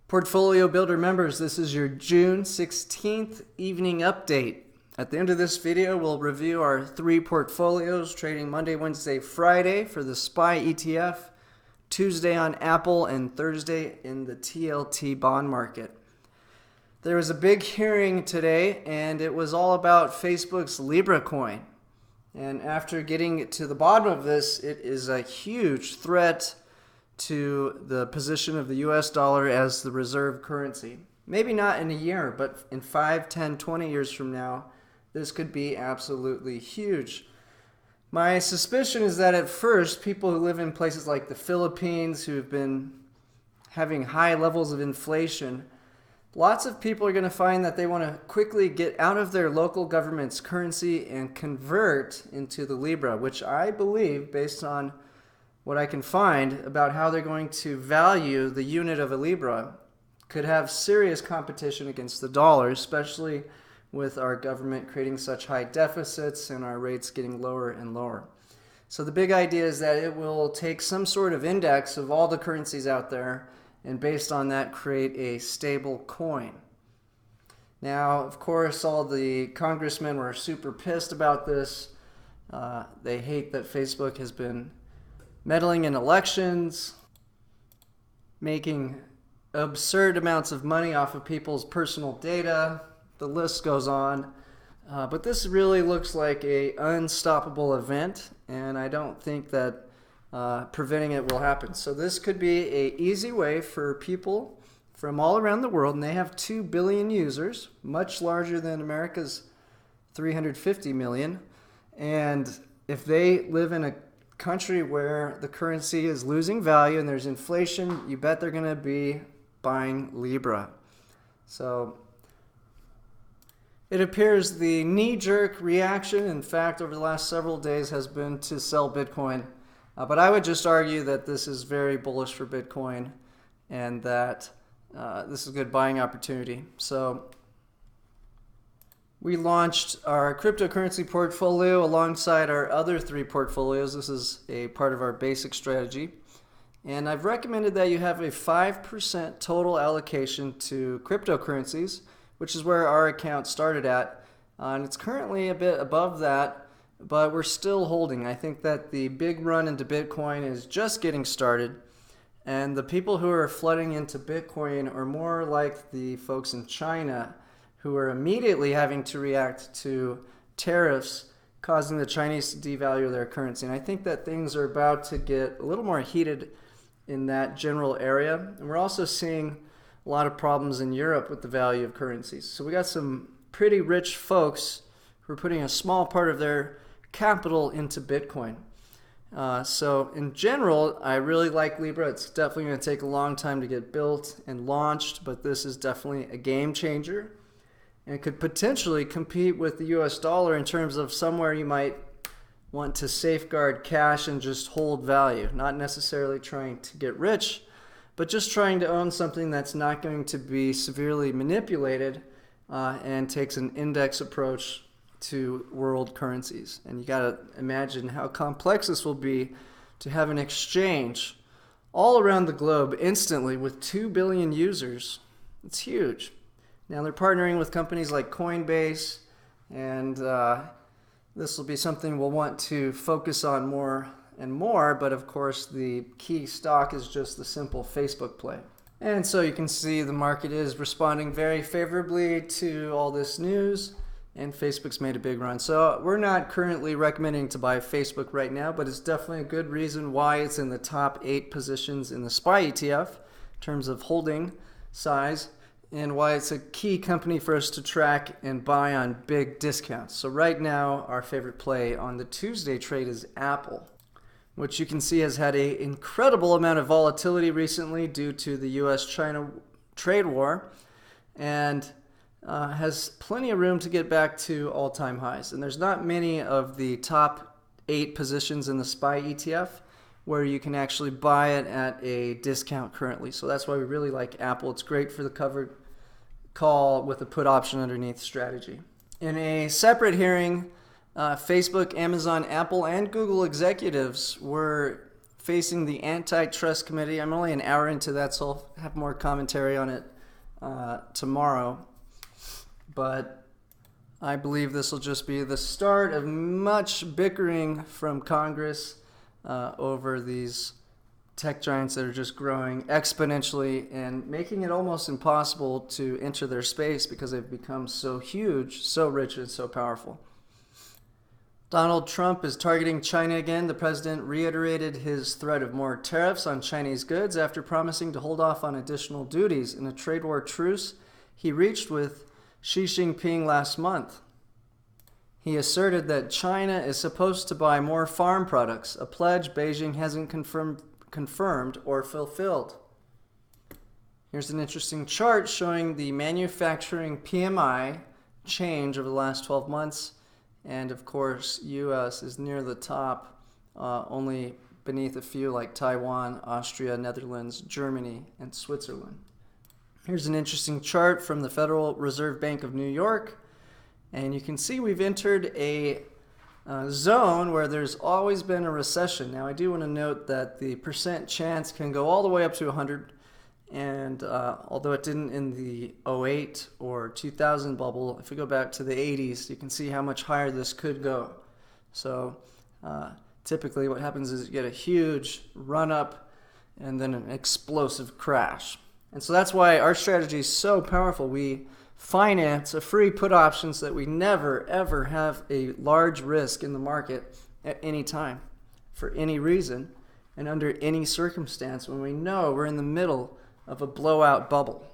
Portfolio Builder members, this is your June 16th evening update. At the end of this video, we'll review our 3 portfolios trading Monday, Wednesday, Friday for the SPY ETF, Tuesday on Apple, and Thursday in the TLT bond market. There was a big hearing today, and it was all about Facebook's Libra coin. And after getting to the bottom of this, it is a huge threat to the position of the US dollar as the reserve currency. Maybe not in a year, but in 5, 10, 20 years from now, this could be absolutely huge. My suspicion is that at first, people who live in places like the Philippines, who have been having high levels of inflation, lots of people are going to find that they want to quickly get out of their local government's currency and convert into the Libra, which I believe, based on what I can find about how they're going to value the unit of a Libra, could have serious competition against the dollar, especially with our government creating such high deficits and our rates getting lower and lower. So the big idea is that it will take some sort of index of all the currencies out there and based on that create a stable coin. Now, of course, all the congressmen were super pissed about this. They hate that Facebook has been meddling in elections, making absurd amounts of money off of people's personal data. The list goes on. But this really looks like an unstoppable event, and I don't think that preventing it will happen. So this could be an easy way for people from all around the world, and they have 2 billion users, much larger than America's 350 million. And if they live in a country where the currency is losing value and there's inflation, you bet they're going to be buying Libra. So it appears the knee-jerk reaction, in fact, over the last several days has been to sell Bitcoin. But I would just argue that this is very bullish for Bitcoin and that this is a good buying opportunity. So we launched our cryptocurrency portfolio alongside our other 3 portfolios. This is a part of our basic strategy. And I've recommended that you have a 5% total allocation to cryptocurrencies, which is where our account started at. And it's currently a bit above that, but we're still holding. I think that the big run into Bitcoin is just getting started. And the people who are flooding into Bitcoin are more like the folks in China who are immediately having to react to tariffs causing the Chinese to devalue their currency. And I think that things are about to get a little more heated in that general area. And we're also seeing a lot of problems in Europe with the value of currencies. So we got some pretty rich folks who are putting a small part of their capital into Bitcoin. So in general, I really like Libra. It's definitely going to take a long time to get built and launched, but this is definitely a game changer. And it could potentially compete with the US dollar in terms of somewhere you might want to safeguard cash and just hold value, not necessarily trying to get rich, but just trying to own something that's not going to be severely manipulated and takes an index approach to world currencies. And you got to imagine how complex this will be to have an exchange all around the globe instantly with 2 billion users. It's huge. Now they're partnering with companies like Coinbase, and this will be something we'll want to focus on more and more, but of course the key stock is just the simple Facebook play. And so you can see the market is responding very favorably to all this news, and Facebook's made a big run. So we're not currently recommending to buy Facebook right now, but it's definitely a good reason why it's in the top 8 positions in the SPY ETF in terms of holding size, and why it's a key company for us to track and buy on big discounts. So right now, our favorite play on the Tuesday trade is Apple, which you can see has had an incredible amount of volatility recently due to the US-China trade war, and has plenty of room to get back to all-time highs. And there's not many of the top 8 positions in the SPY ETF where you can actually buy it at a discount currently. So that's why we really like Apple. It's great for the covered call with a put option underneath strategy. In a separate hearing, Facebook, Amazon, Apple, and Google executives were facing the antitrust committee. I'm only an hour into that, so I'll have more commentary on it tomorrow. But I believe this will just be the start of much bickering from Congress over these tech giants that are just growing exponentially and making it almost impossible to enter their space because they've become so huge, so rich, and so powerful. Donald Trump is targeting China again. The president reiterated his threat of more tariffs on Chinese goods after promising to hold off on additional duties in a trade war truce he reached with Xi Jinping last month. He asserted that China is supposed to buy more farm products, a pledge Beijing hasn't confirmed or fulfilled. Here's an interesting chart showing the manufacturing PMI change over the last 12 months. And of course, US is near the top, only beneath a few like Taiwan, Austria, Netherlands, Germany, and Switzerland. Here's an interesting chart from the Federal Reserve Bank of New York. And you can see we've entered a zone where there's always been a recession. Now, I do want to note that the percent chance can go all the way up to 100. And although it didn't in the 08 or 2000 bubble, if we go back to the 80s, you can see how much higher this could go. So typically what happens is you get a huge run up and then an explosive crash. And so that's why our strategy is so powerful. We finance a free put option so that we never, ever have a large risk in the market at any time, for any reason, and under any circumstance when we know we're in the middle of a blowout bubble.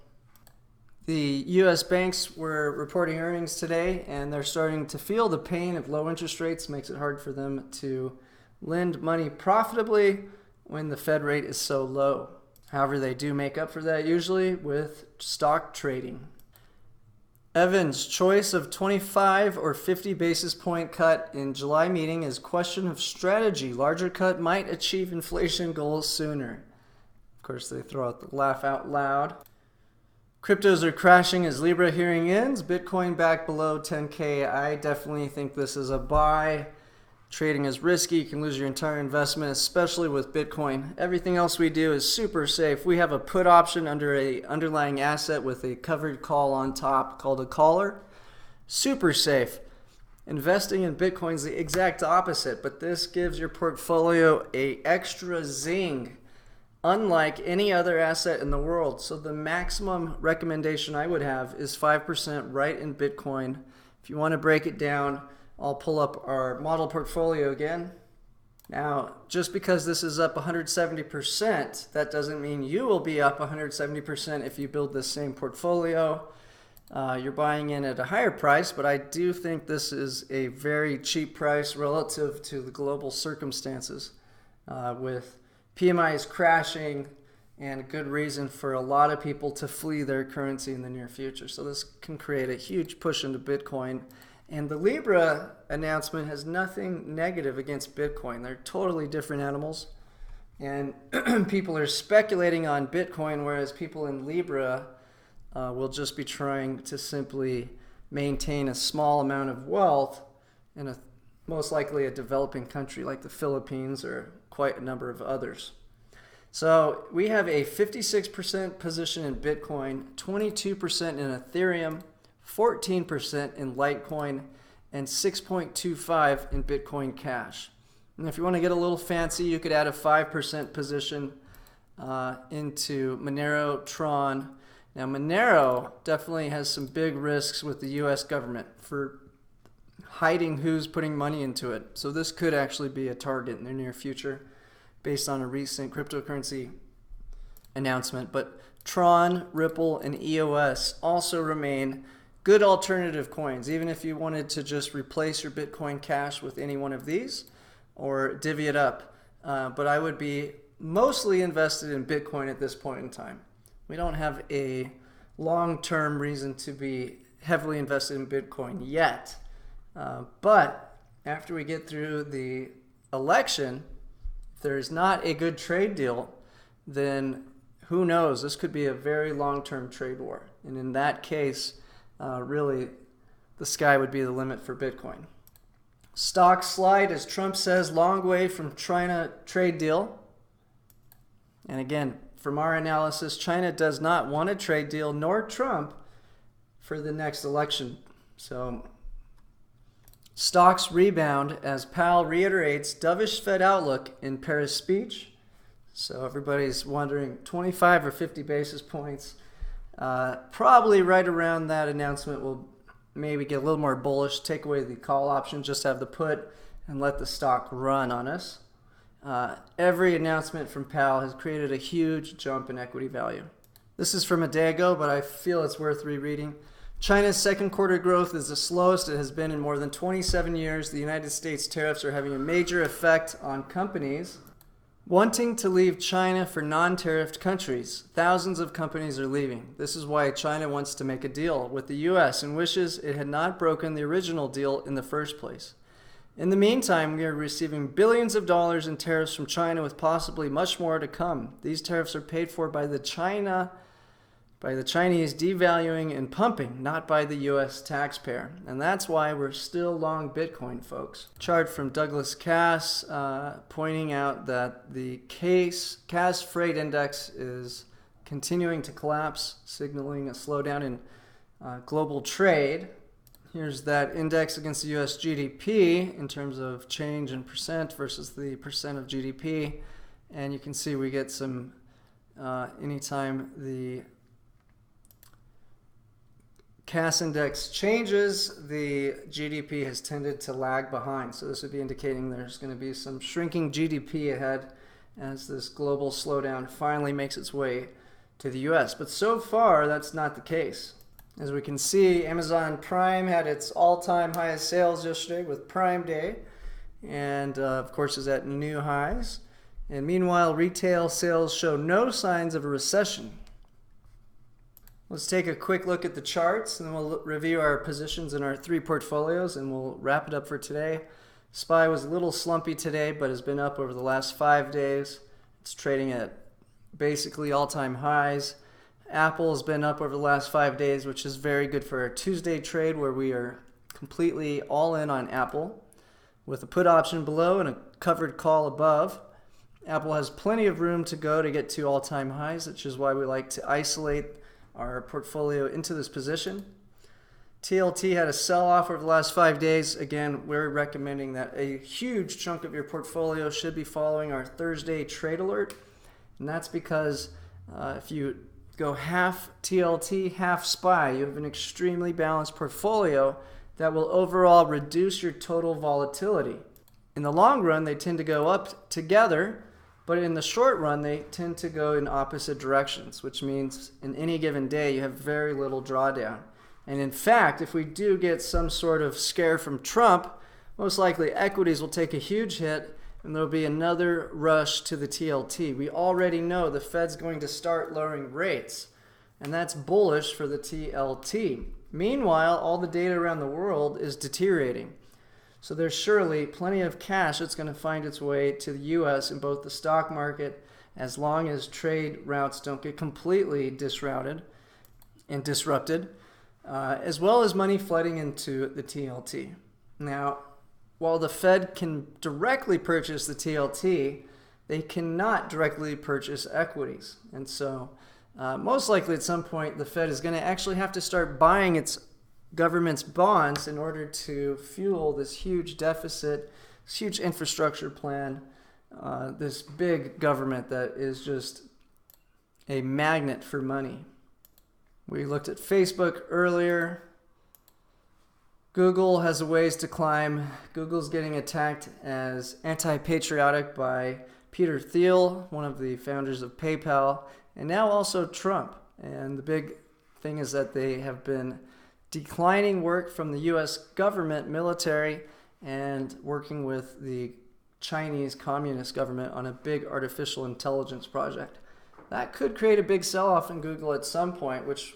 The U.S. banks were reporting earnings today, and they're starting to feel the pain of low interest rates. Makes it hard for them to lend money profitably when the Fed rate is so low. However, they do make up for that usually with stock trading. Evans' choice of 25 or 50 basis point cut in July meeting is question of strategy. Larger cut might achieve inflation goals sooner. Of course, they throw out the laugh out loud. Cryptos are crashing as Libra hearing ends. Bitcoin back below 10K. I definitely think this is a buy. Trading is risky. You can lose your entire investment, especially with Bitcoin. Everything else we do is super safe. We have a put option under an underlying asset with a covered call on top called a collar. Super safe. Investing in Bitcoin is the exact opposite, but this gives your portfolio an extra zing, unlike any other asset in the world. So the maximum recommendation I would have is 5% right in Bitcoin. If you want to break it down, I'll pull up our model portfolio again. Now, just because this is up 170%, that doesn't mean you will be up 170% if you build this same portfolio. You're buying in at a higher price, but I do think this is a very cheap price relative to the global circumstances with PMIs crashing and a good reason for a lot of people to flee their currency in the near future. So this can create a huge push into Bitcoin. And the Libra announcement has nothing negative against Bitcoin. They're totally different animals. And people are speculating on Bitcoin, whereas people in Libra will just be trying to simply maintain a small amount of wealth in most likely a developing country like the Philippines or quite a number of others. So we have a 56% position in Bitcoin, 22% in Ethereum, 14% in Litecoin, and 6.25% in Bitcoin Cash. And if you want to get a little fancy, you could add a 5% position into Monero, Tron. Now, Monero definitely has some big risks with the U.S. government for hiding who's putting money into it. So this could actually be a target in the near future based on a recent cryptocurrency announcement. But Tron, Ripple, and EOS also remain good alternative coins, even if you wanted to just replace your Bitcoin Cash with any one of these or divvy it up. But I would be mostly invested in Bitcoin at this point in time. We don't have a long-term reason to be heavily invested in Bitcoin yet. But after we get through the election, if there's not a good trade deal, then who knows? This could be a very long-term trade war. And in that case, really, the sky would be the limit for Bitcoin. Stock slide, as Trump says, long way from China trade deal. And again, from our analysis, China does not want a trade deal, nor Trump, for the next election. So stocks rebound as Powell reiterates dovish Fed outlook in Paris speech. So everybody's wondering 25 or 50 basis points. Probably right around that announcement will maybe get a little more bullish, take away the call option, just have the put and let the stock run on us. Every announcement from Powell has created a huge jump in equity value. This is from a day ago, but I feel it's worth rereading. China's second quarter growth is the slowest it has been in more than 27 years. The United States tariffs are having a major effect on companies wanting to leave China for non-tariffed countries. Thousands of companies are leaving. This is why China wants to make a deal with the U.S. and wishes it had not broken the original deal in the first place. In the meantime, we are receiving billions of dollars in tariffs from China with possibly much more to come. These tariffs are paid for by the Chinese devaluing and pumping, not by the U.S. taxpayer. And that's why we're still long Bitcoin, folks. Chart from Douglas Cass pointing out that the Cass Freight Index is continuing to collapse, signaling a slowdown in global trade. Here's that index against the U.S. GDP in terms of change in percent versus the percent of GDP. And you can see we get some, anytime the Cass index changes, the GDP has tended to lag behind. So this would be indicating there's going to be some shrinking GDP ahead as this global slowdown finally makes its way to the U.S. But so far, that's not the case. As we can see, Amazon Prime had its all-time highest sales yesterday with Prime Day, and of course is at new highs. And meanwhile, retail sales show no signs of a recession. Let's take a quick look at the charts, and then we'll review our positions in our three portfolios, and we'll wrap it up for today. SPY was a little slumpy today, but has been up over the last 5 days. It's trading at basically all-time highs. Apple has been up over the last 5 days, which is very good for our Tuesday trade, where we are completely all in on Apple with a put option below and a covered call above. Apple has plenty of room to go to get to all-time highs, which is why we like to isolate our portfolio into this position. TLT had a sell-off over the last 5 days. Again, we're recommending that a huge chunk of your portfolio should be following our Thursday trade alert, and that's because if you go half TLT, half SPY, you have an extremely balanced portfolio that will overall reduce your total volatility. In the long run, they tend to go up together, but in the short run, they tend to go in opposite directions, which means in any given day, you have very little drawdown. And in fact, if we do get some sort of scare from Trump, most likely equities will take a huge hit and there'll be another rush to the TLT. We already know the Fed's going to start lowering rates, and that's bullish for the TLT. Meanwhile, all the data around the world is deteriorating. So there's surely plenty of cash that's going to find its way to the U.S. in both the stock market, as long as trade routes don't get completely disrupted, as well as money flooding into the TLT. Now, while the Fed can directly purchase the TLT, they cannot directly purchase equities. And so most likely at some point, the Fed is going to actually have to start buying its government's bonds in order to fuel this huge deficit, this huge infrastructure plan, this big government that is just a magnet for money. We looked at Facebook earlier. Google has a ways to climb. Google's getting attacked as anti-patriotic by Peter Thiel, one of the founders of PayPal, and now also Trump. And the big thing is that they have been declining work from the U.S. government, military, and working with the Chinese Communist government on a big artificial intelligence project. That could create a big sell-off in Google at some point, which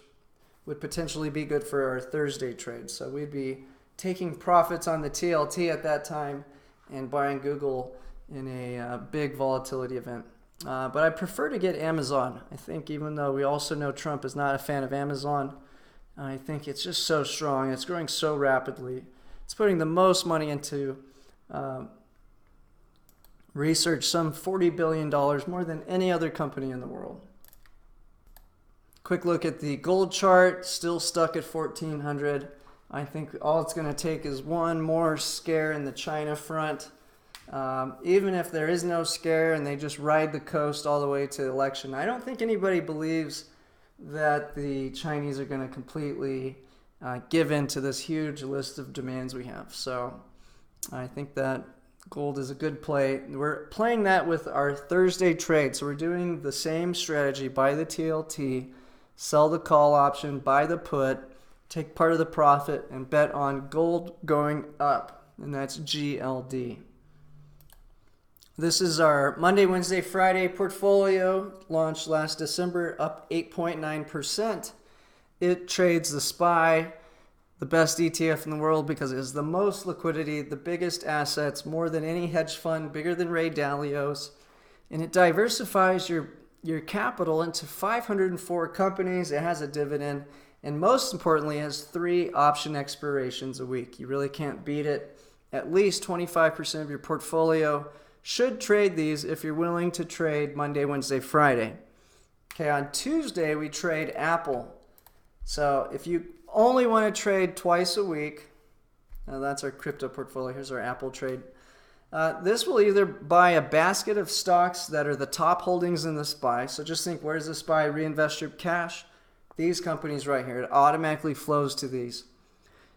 would potentially be good for our Thursday trade. So we'd be taking profits on the TLT at that time and buying Google in a big volatility event. But I prefer to get Amazon. I think even though we also know Trump is not a fan of Amazon, I think it's just so strong. It's growing so rapidly. It's putting the most money into research some $40 billion, more than any other company in the world. Quick look at the gold chart, still stuck at 1400. I think all it's going to take is one more scare in the China front. Even if there is no scare and they just ride the coast all the way to the election, I don't think anybody believes that the Chinese are going to completely give in to this huge list of demands we have. So I think that gold is a good play. We're playing that with our Thursday trade. So we're doing the same strategy: buy the TLT, sell the call option, buy the put, take part of the profit, and bet on gold going up. And that's GLD. This is our Monday, Wednesday, Friday portfolio, launched last December, up 8.9%. It trades the SPY, the best ETF in the world, because it has the most liquidity, the biggest assets, more than any hedge fund, bigger than Ray Dalio's, and it diversifies your capital into 504 companies. It has a dividend, and most importantly, it has 3 option expirations a week. You really can't beat it. At least 25% of your portfolio should trade these if you're willing to trade Monday, Wednesday, Friday. Okay, on Tuesday, we trade Apple. So if you only want to trade twice a week, that's our crypto portfolio. Here's our Apple trade. This will either buy a basket of stocks that are the top holdings in the SPY. So just think, where's the SPY? Reinvest your cash. These companies right here. It automatically flows to these.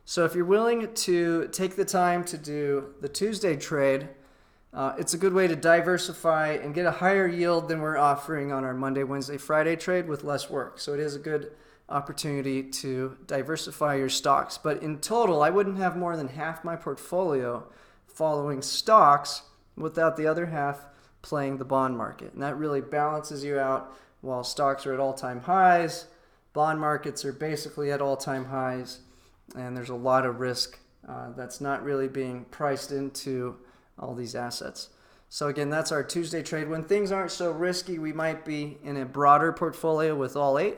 So if you're willing to take the time to do the Tuesday trade, it's a good way to diversify and get a higher yield than we're offering on our Monday, Wednesday, Friday trade with less work. So it is a good opportunity to diversify your stocks. But in total, I wouldn't have more than half my portfolio following stocks without the other half playing the bond market. And that really balances you out. While stocks are at all-time highs, bond markets are basically at all-time highs, and there's a lot of risk that's not really being priced into all these assets. So again, that's our Tuesday trade. When things aren't so risky, we might be in a broader portfolio with all 8.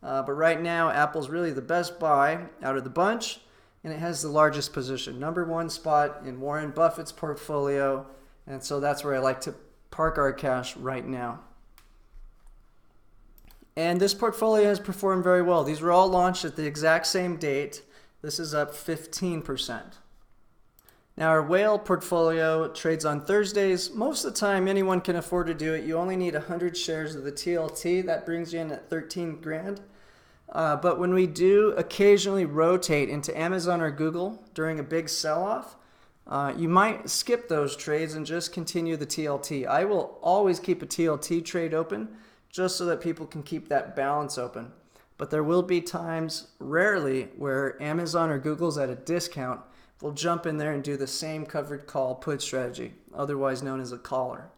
But right now, Apple's really the best buy out of the bunch, and it has the largest position. Number 1 spot in Warren Buffett's portfolio, and so that's where I like to park our cash right now. And this portfolio has performed very well. These were all launched at the exact same date. This is up 15%. Now our whale portfolio trades on Thursdays. Most of the time anyone can afford to do it. You only need 100 shares of the TLT. That brings you in at 13 grand. But when we do occasionally rotate into Amazon or Google during a big sell-off, you might skip those trades and just continue the TLT. I will always keep a TLT trade open just so that people can keep that balance open. But there will be times, rarely, where Amazon or Google's at a discount. We'll jump in there and do the same covered call put strategy, otherwise known as a caller.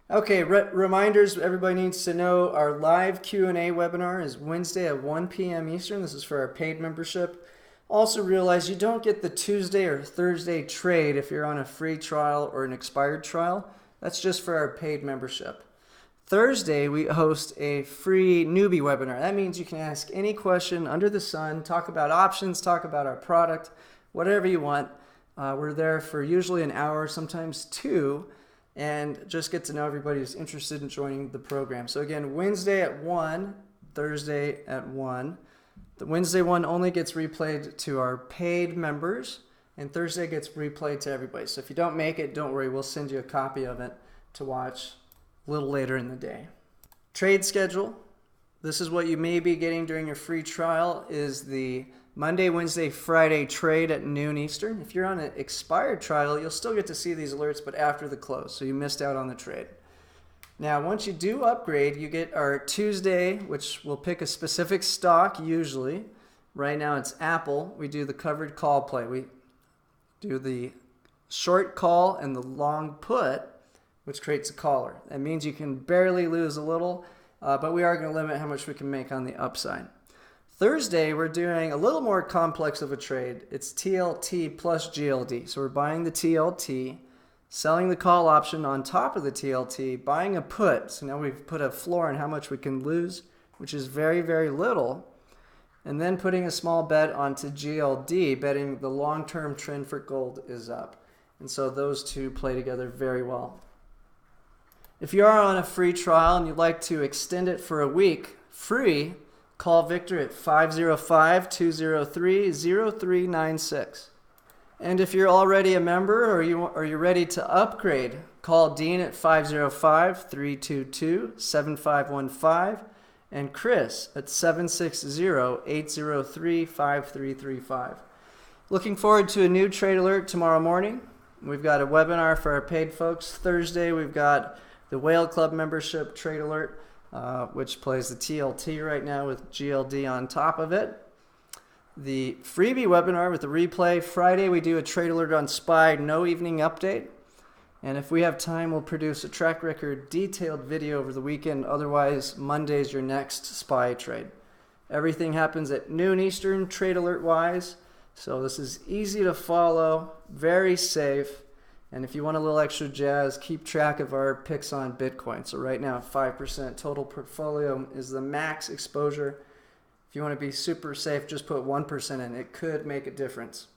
Okay, reminders everybody needs to know. Our live Q&A webinar is Wednesday at 1 p.m. Eastern. This is for our paid membership. Also realize you don't get the Tuesday or Thursday trade if you're on a free trial or an expired trial. That's just for our paid membership. Thursday, we host a free newbie webinar. That means you can ask any question under the sun, talk about options, talk about our product, whatever you want. We're there for usually an hour, sometimes 2, and just get to know everybody who's interested in joining the program. So again, Wednesday at 1, Thursday at 1. The Wednesday one only gets replayed to our paid members, and Thursday gets replayed to everybody. So if you don't make it, don't worry. We'll send you a copy of it to watch a little later in the day. Trade schedule. This is what you may be getting during your free trial is the Monday, Wednesday, Friday trade at noon Eastern. If you're on an expired trial, you'll still get to see these alerts, but after the close, so you missed out on the trade. Now, once you do upgrade, you get our Tuesday, which will pick a specific stock usually. Right now it's Apple. We do the covered call play. We do the short call and the long put, which creates a caller. That means you can barely lose a little, but we are going to limit how much we can make on the upside. Thursday, we're doing a little more complex of a trade. It's TLT plus GLD. So we're buying the TLT, selling the call option on top of the TLT, buying a put. So now we've put a floor on how much we can lose, which is very, very little. And then putting a small bet onto GLD, betting the long-term trend for gold is up. And so those two play together very well. If you are on a free trial and you'd like to extend it for a week free, call Victor at 505-203-0396. And if you're already a member or you're ready to upgrade, call Dean at 505-322-7515 and Chris at 760-803-5335. Looking forward to a new trade alert tomorrow morning. We've got a webinar for our paid folks. Thursday we've got the Whale Club membership trade alert, which plays the TLT right now with GLD on top of it. The freebie webinar with the replay. Friday we do a trade alert on SPY, no evening update. And if we have time, we'll produce a track record detailed video over the weekend. Otherwise, Monday's your next SPY trade. Everything happens at noon Eastern, trade alert wise. So this is easy to follow, very safe. And if you want a little extra jazz, keep track of our picks on Bitcoin. So right now, 5% total portfolio is the max exposure. If you want to be super safe, just put 1% in. It could make a difference.